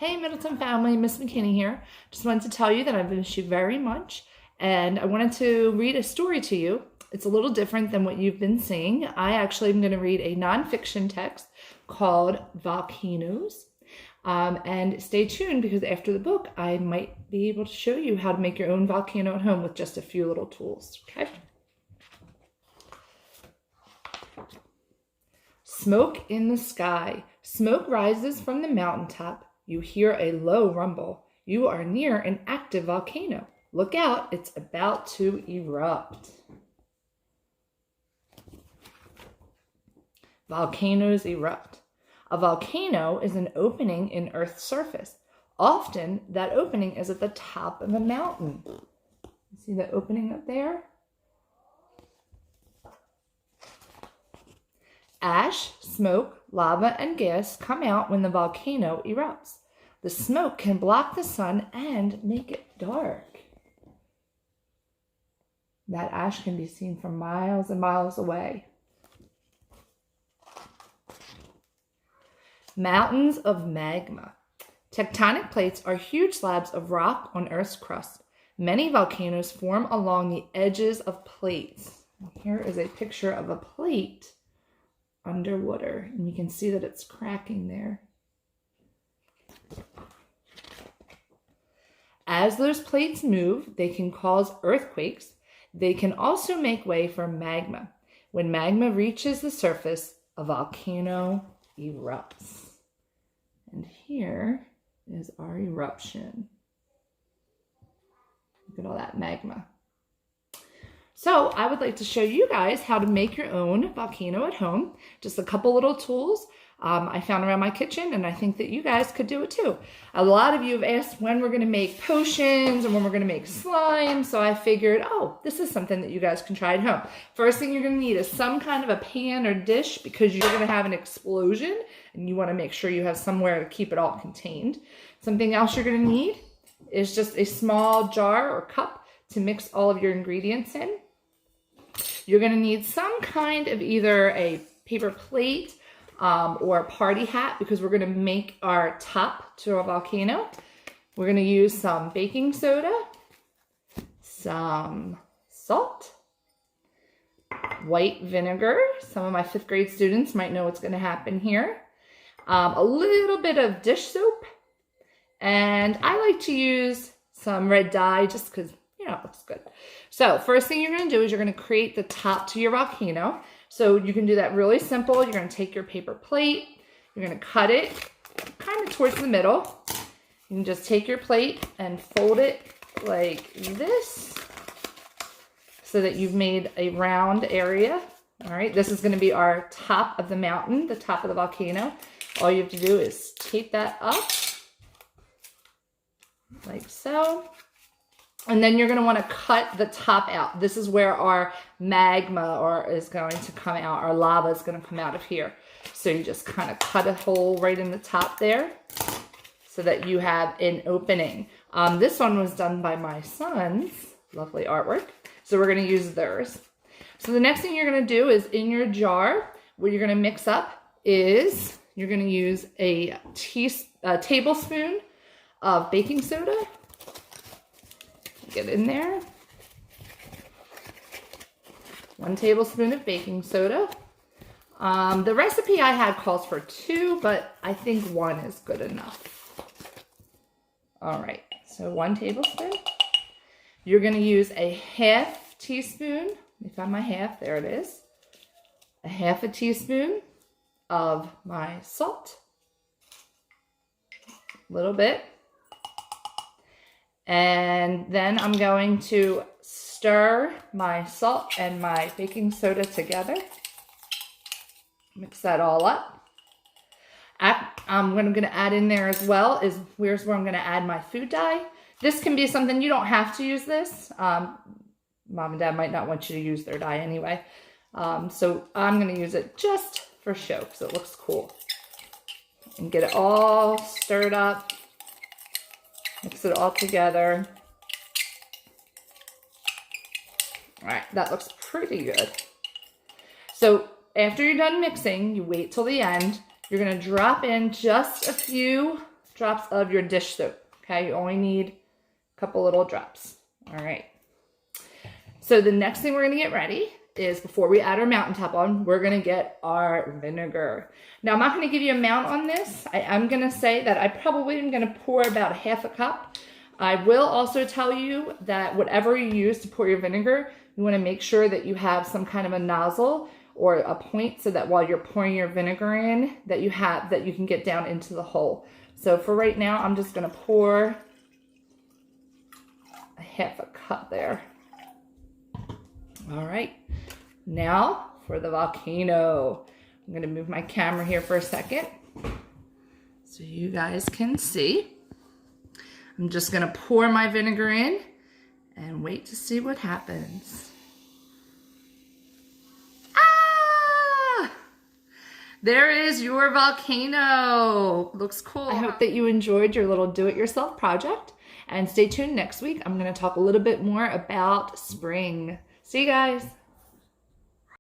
Hey Middleton family, Miss McKinney here. Just wanted to tell you that I've missed you very much and I wanted to read a story to you. It's a little different than what you've been seeing. I actually am going to read a nonfiction text called Volcanoes. And stay tuned because after the book, I might be able to show you how to make your own volcano at home with just a few little tools, okay? Smoke in the sky. Smoke rises from the mountaintop. You hear a low rumble. You are near an active volcano. Look out, it's about to erupt. Volcanoes erupt. A volcano is an opening in Earth's surface. Often, that opening is at the top of a mountain. See the opening up there? Ash, smoke, lava, and gas come out when the volcano erupts. The smoke can block the sun and make it dark. That ash can be seen from miles and miles away. Mountains of magma. Tectonic plates are huge slabs of rock on Earth's crust. Many volcanoes form along the edges of plates. Here is a picture of a plate underwater, and you can see that it's cracking there. As those plates move, they can cause earthquakes. They can also make way for magma. When magma reaches the surface, a volcano erupts. And here is our eruption. Look at all that magma. So I would like to show you guys how to make your own volcano at home. Just a couple little tools I found around my kitchen, and I think that you guys could do it too. A lot of you have asked when we're going to make potions and when we're going to make slime, so I figured, oh, this is something that you guys can try at home. First thing you're going to need is some kind of a pan or dish because you're going to have an explosion, and you want to make sure you have somewhere to keep it all contained. Something else you're going to need is just a small jar or cup to mix all of your ingredients in. You're going to need some kind of either a paper plate or a party hat because we're going to make our top to a volcano. We're going to use some baking soda, some salt, white vinegar. Some of my 5th grade students might know what's going to happen here. A little bit of dish soap. And I like to use some red dye just because, you know, it looks good. So first thing you're going to do is you're going to create the top to your volcano. So you can do that really simple. You're going to take your paper plate. You're going to cut it kind of towards the middle. You can just take your plate and fold it like this so that you've made a round area. All right, this is going to be our top of the mountain, the top of the volcano. All you have to do is tape that up like so. And then you're going to want to cut the top out. This is where our magma is going to come out. Our lava is going to come out of here. So you just kind of cut a hole right in the top there so that you have an opening. This one was done by my sons. Lovely artwork. So we're going to use theirs. So the next thing you're going to do is in your jar, what you're going to mix up is you're going to use a tablespoon of baking soda. Get in there. 1 tablespoon of baking soda. The recipe I had calls for 2, but I think 1 is good enough. All right, so 1 tablespoon. You're going to use a 1/2 teaspoon. Let me find my half. There it is. A 1/2 teaspoon of my salt. A little bit. And then I'm going to stir my salt and my baking soda together. Mix that all up. I'm going to add in there as well is here's where I'm going to add my food dye. This can be something, you don't have to use this. Mom and Dad might not want you to use their dye anyway. So I'm going to use it just for show because it looks cool. And get it all stirred up. Mix it all together. All right, that looks pretty good. So after you're done mixing, you wait till the end. You're gonna drop in just a few drops of your dish soap. Okay, you only need a couple little drops. All right. So the next thing we're gonna get ready is, before we add our mountaintop on, we're gonna get our vinegar. Now, I'm not gonna give you a amount on this. I am gonna say that I probably am gonna pour about 1/2 cup. I will also tell you that whatever you use to pour your vinegar, you wanna make sure that you have some kind of a nozzle or a point, so that while you're pouring your vinegar in, that you can get down into the hole. So for right now, I'm just gonna pour 1/2 cup there. All right, now for the volcano. I'm gonna move my camera here for a second so you guys can see. I'm just gonna pour my vinegar in and wait to see what happens. Ah! There is your volcano. Looks cool. I hope that you enjoyed your little do-it-yourself project, and stay tuned next week. I'm gonna talk a little bit more about spring. See you guys.